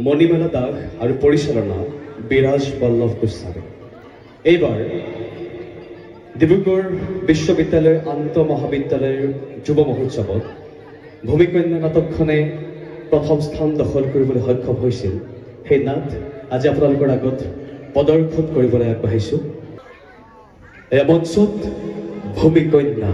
মণিমালা দাস আৰু পৰিচালনা বিৰাজ বল্লভ গোস্বামী। এইবাৰ ডিব্ৰুগড় বিশ্ববিদ্যালয় আন্তঃমহাবিদ্যালয়ৰ যুৱ মহোৎসৱত ভূমিকন্যা নাটকখনে প্ৰথম স্থান দখল কৰিবলৈ সক্ষম হৈছিল। সেই নাট আজি আপোনালোকৰ আগত প্ৰদৰ্শন কৰিবলৈ আগবাঢ়িছোঁ। এই মঞ্চত ভূমিকন্যা।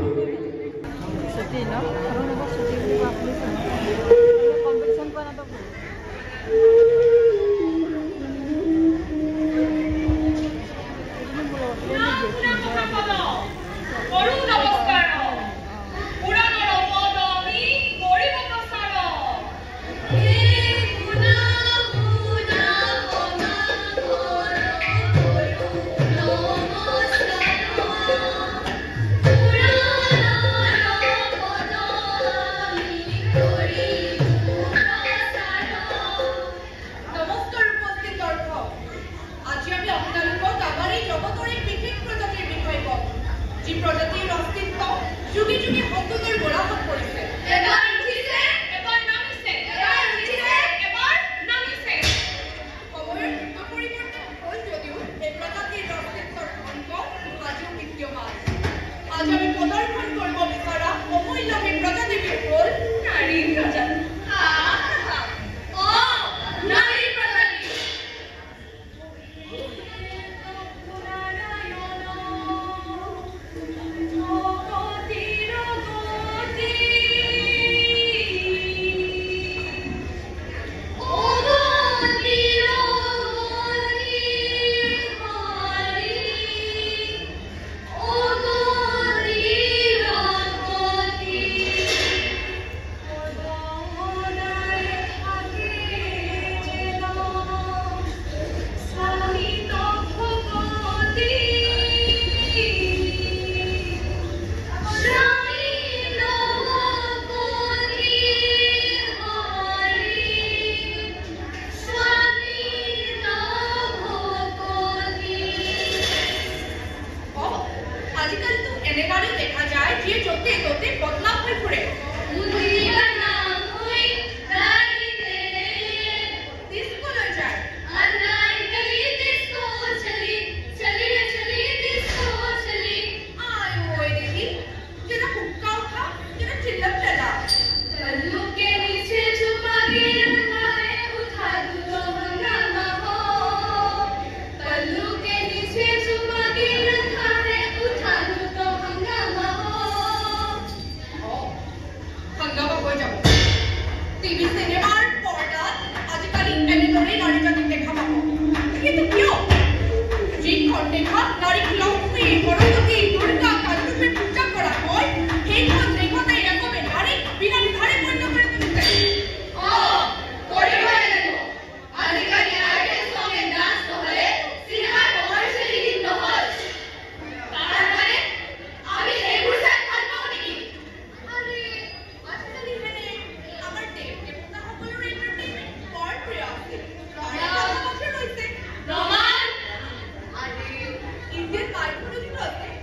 Indian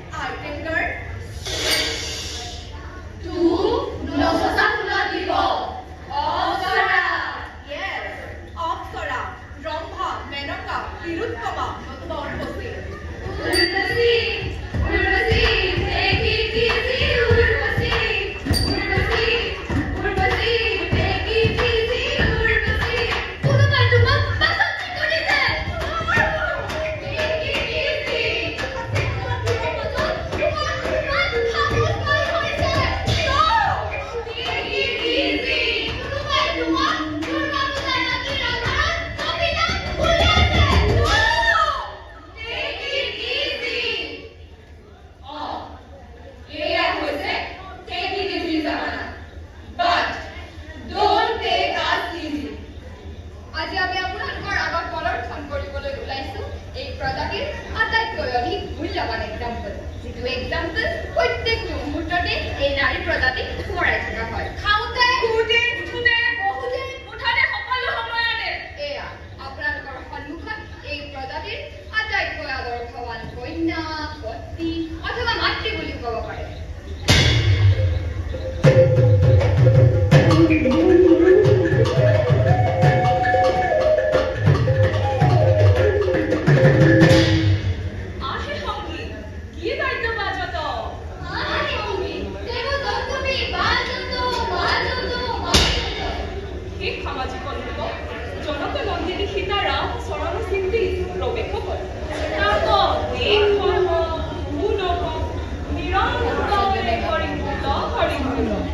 এই সামাজিক অনুভৱ জনক নন্দিনী সীতাৰা চৰণ চিন্তি প্ৰৱেশসকল তাক দেখুৱাব শুনব নিৰন্তৰে হৰিমূল হৰিমূল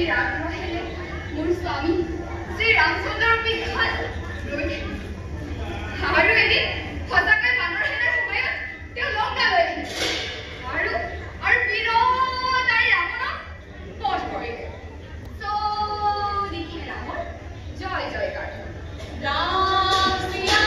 আগ্ৰহেৰে মোৰ স্বামী শ্ৰী ৰামচন্দ্ৰৰ বিখ্যাত আৰু এদিন সঁচাকৈ বানৰ সেনাৰ সময়ত তেওঁ লংকা লৈ আহিলে আৰু বিৰতাই ৰাৱণক বধ কৰিলে। দিখে ৰামৰ জয় জয়কাৰ। ৰাম সিয়া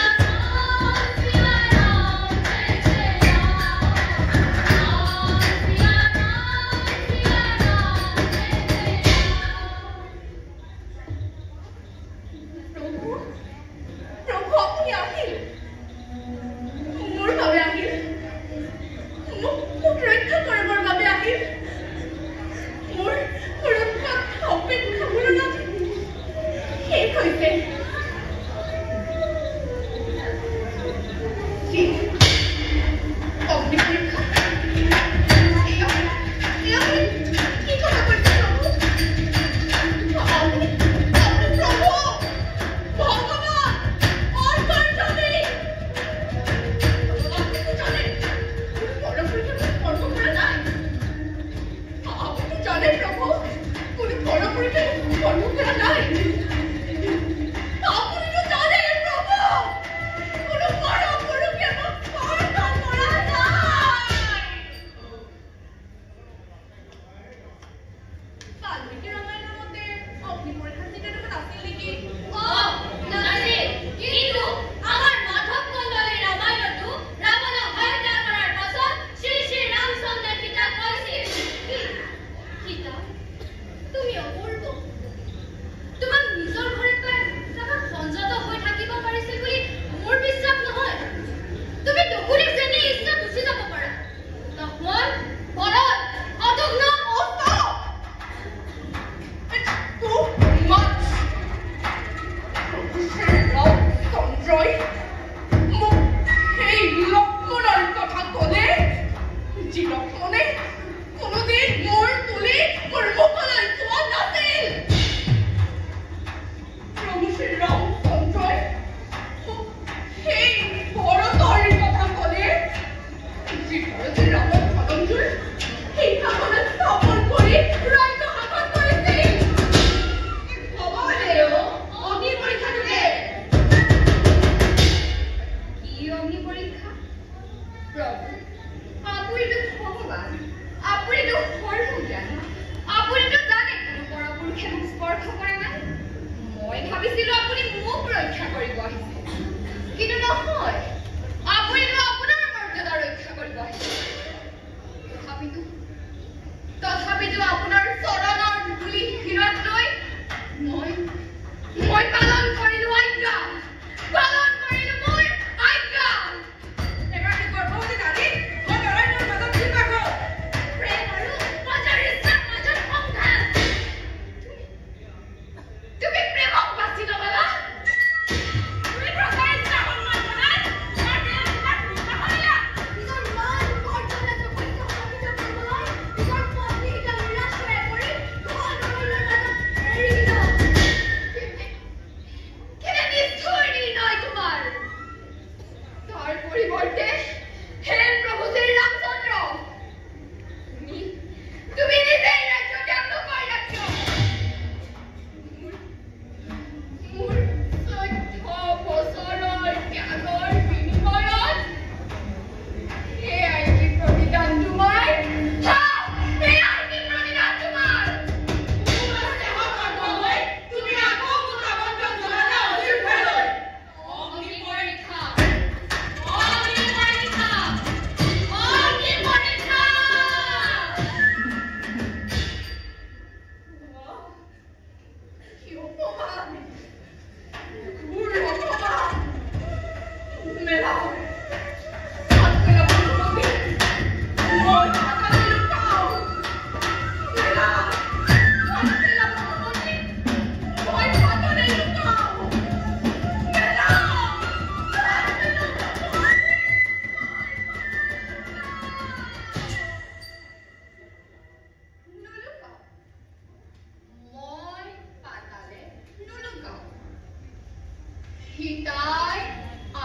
হিতাই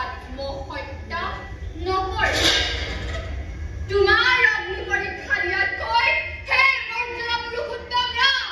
আত্মহত্যা নকৰে। তোমাৰ অগ্নি পৰীক্ষা দিয়াতকৈ হে মৰ্যাদা পুৰুষোত্তম ৰাম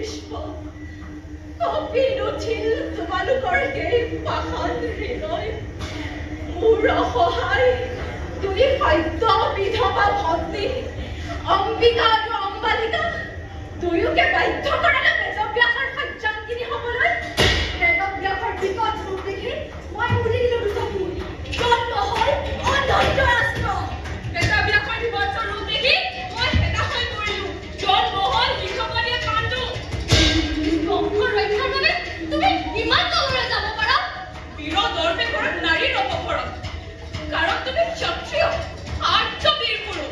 ভীষ্ম কপিনো ছিল তোমালোকৰ এই পাষাণ হৃদয় মোৰ অসহায় দুই সত্য বিধৱা ভগ্নী অম্বিকা আৰু অম্বালিকা দুয়োকে বাধ্য কৰালে বেদব্যাসৰ সজ্জাঙ্গিনী হ'বলৈ বেদব্যাসৰ বিকট ৰূপ দেখি মই উৰি দিলো দুচকু জন্ম হ'ল অনন্ত ৰাষ্ট্ৰ বেদব্যাসৰ বিকট ৰূপ দেখি মই হেতা হৈ পৰিলো জন্ম হ'ল বিশ্বকনীয়া কাণ্ডু বংশৰ ৰক্ষাৰ বাবে তুমি ইমান তললৈ যাব পাৰা বীৰ দৰ্পে ঘৰত নাৰীৰ অপহৰণ কাৰণ তুমি ক্ষত্ৰিয় আৰ্য বীৰ পুৰুষ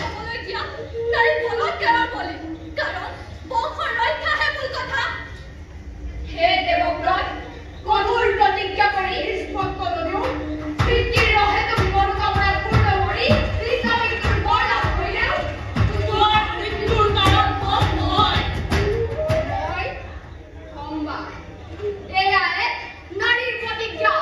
হ'বলৈ দিয়া নাৰী বলত কেৱল বলি কাৰণ বংশৰ ৰক্ষাহে মূল কথা হে দেৱব্ৰত কঠোৰ প্ৰতিজ্ঞা কৰি স্পষ্টলৈও পিতৃৰ ৰহে তুমি মনোকামনা পূৰ্ণ কৰি কৃষ্ণমৃত্যুৰ বৰ লাভ কৰিলেও তোমাৰ মৃত্যুৰ কাৰণ মই নহয় মই সম্বা এয়াই নাৰীৰ প্ৰতিজ্ঞা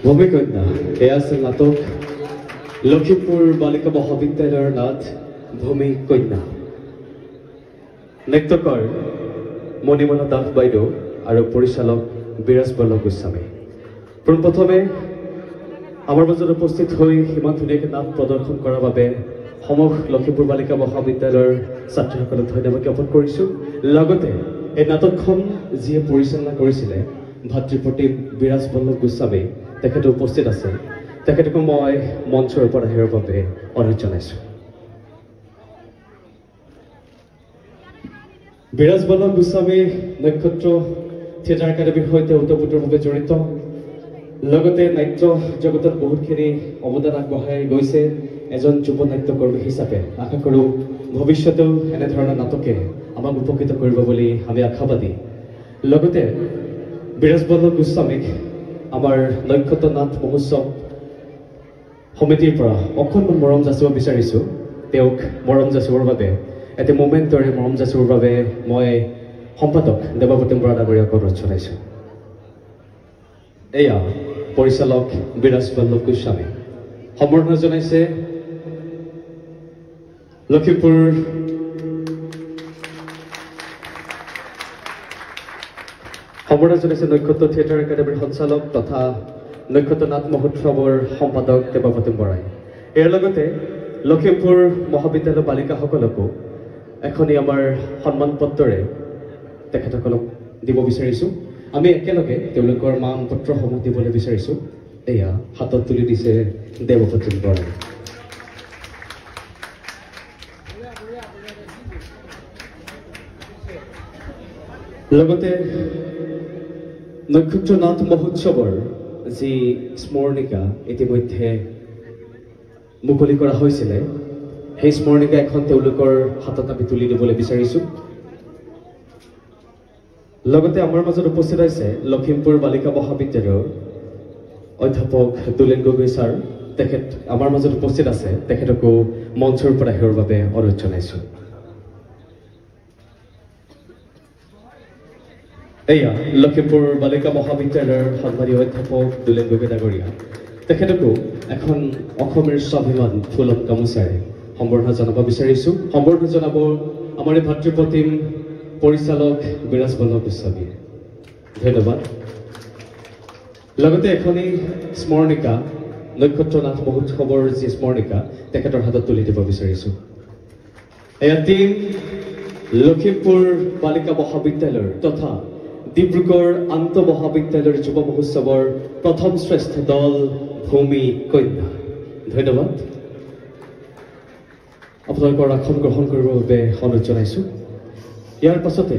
ভূমিকন্যা এয়া আছিল নাটক লখিমপুৰ বালিকা মহাবিদ্যালয়ৰ নাট ভূমিকন্যা। নৃত্যকৰ মণিমালা দাস বাইদেউ আৰু পৰিচালক বিৰাজ বল্লভ গোস্বামী। পোনপ্ৰথমে আমাৰ মাজত উপস্থিত হৈ ইমান ধুনীয়াকৈ নাট প্ৰদৰ্শন কৰাৰ বাবে সমগ্ৰ লখিমপুৰ বালিকা মহাবিদ্যালয়ৰ ছাত্ৰীসকলক ধন্যবাদ জ্ঞাপন কৰিছোঁ। লগতে এই নাটকখন যিয়ে পৰিচালনা কৰিছিলে ভাতৃপ্ৰতিম বিৰাজ বল্লভ গোস্বামী তেখেত উপস্থিত আছে তেখেতকো মই মঞ্চৰ ওপৰত আহিবৰ বাবে অনুৰোধ জনাইছোঁ বিৰাজ বল্লভ গোস্বামী নক্ষত্ৰ থিয়েটাৰ একাডেমীৰ সৈতে ওতঃপ্ৰোতভাৱে জড়িত লগতে নাট্য জগতত বহুতখিনি অৱদান আগবঢ়াই গৈছে এজন যুৱ নাট্যকৰ্মী হিচাপে আশা কৰোঁ ভৱিষ্যতেও এনেধৰণৰ নাটকে আমাক উপকৃত কৰিব বুলি আমি আশাবাদী লগতে বিৰাজ বল্লভ গোস্বামীক আমাৰ নক্ষত্ৰ নাট মহোৎসৱ সমিতিৰ পৰা অকণমান মৰম যাচিব বিচাৰিছোঁ তেওঁক মৰম যাচিবৰ বাবে এটি মোমেণ্টৰে মৰম যাচিবৰ বাবে মই সম্পাদক দেৱপ্ৰতিম বৰা ডাঙৰীয়াক অনুৰোধ জনাইছোঁ এয়া পৰিচালক বিৰাজ বল্লভ গোস্বামী সম্বৰ্ধনা জনাইছে লখিমপুৰ সম্বৰ্ধনা জনাইছে নক্ষত্ৰ থিয়েটাৰ একাডেমীৰ সঞ্চালক তথা নক্ষত্ৰ নাট মহোৎসৱৰ সম্পাদক দেৱপ্ৰতিম বৰাই ইয়াৰ লগতে লখিমপুৰ মহাবিদ্যালয় বালিকাসকলকো এখনি আমাৰ সন্মান পত্ৰৰে তেখেতসকলক দিব বিচাৰিছোঁ আমি একেলগে তেওঁলোকৰ মান পত্ৰসমূহ দিবলৈ বিচাৰিছোঁ এয়া হাতত তুলি দিছে দেৱপ্ৰতিম বৰাই লগতে নক্ষত্ৰ নাট মহোৎসৱৰ যি স্মৰণিকা ইতিমধ্যে মুকলি কৰা হৈছিলে সেই স্মৰণিকা এখন তেওঁলোকৰ হাতত আমি তুলি দিবলৈ বিচাৰিছোঁ লগতে আমাৰ মাজত উপস্থিত আছে লখিমপুৰ বালিকা মহাবিদ্যালয়ৰ অধ্যাপক দুলেন গগৈ ছাৰ তেখেত আমাৰ মাজত উপস্থিত আছে তেখেতকো মঞ্চৰ পৰা আহিবৰ বাবে অনুৰোধ জনাইছোঁ এয়া লখিমপুৰ বালিকা মহাবিদ্যালয়ৰ সন্মানীয় অধ্যাপক দুলেন গগৈ ডাঙৰীয়া তেখেতকো এখন অসমৰ স্বাভিমান ফুলত গামোচাৰে সম্বৰ্ধনা জনাব বিচাৰিছোঁ সম্বৰ্ধনা জনাব আমাৰ ভাতৃপ্ৰতিম পৰিচালক বিৰাজ বল্লভ গোস্বামী ধন্যবাদ লগতে এখনি স্মৰণিকা নক্ষত্ৰ নাট মহোৎসৱৰ যি স্মৰণিকা তেখেতৰ হাতত তুলি দিব বিচাৰিছোঁ এয়া টিম লখিমপুৰ বালিকা মহাবিদ্যালয়ৰ তথা ডিব্ৰুগড় আন্ত মহাবিদ্যালয়ৰ যুৱ মহোৎসৱৰ প্ৰথম শ্ৰেষ্ঠ দল ভূমি কন্যা ধন্যবাদ আপোনালোকৰ আসন গ্ৰহণ কৰিবৰ বাবে অনুৰোধ জনাইছোঁ ইয়াৰ পাছতে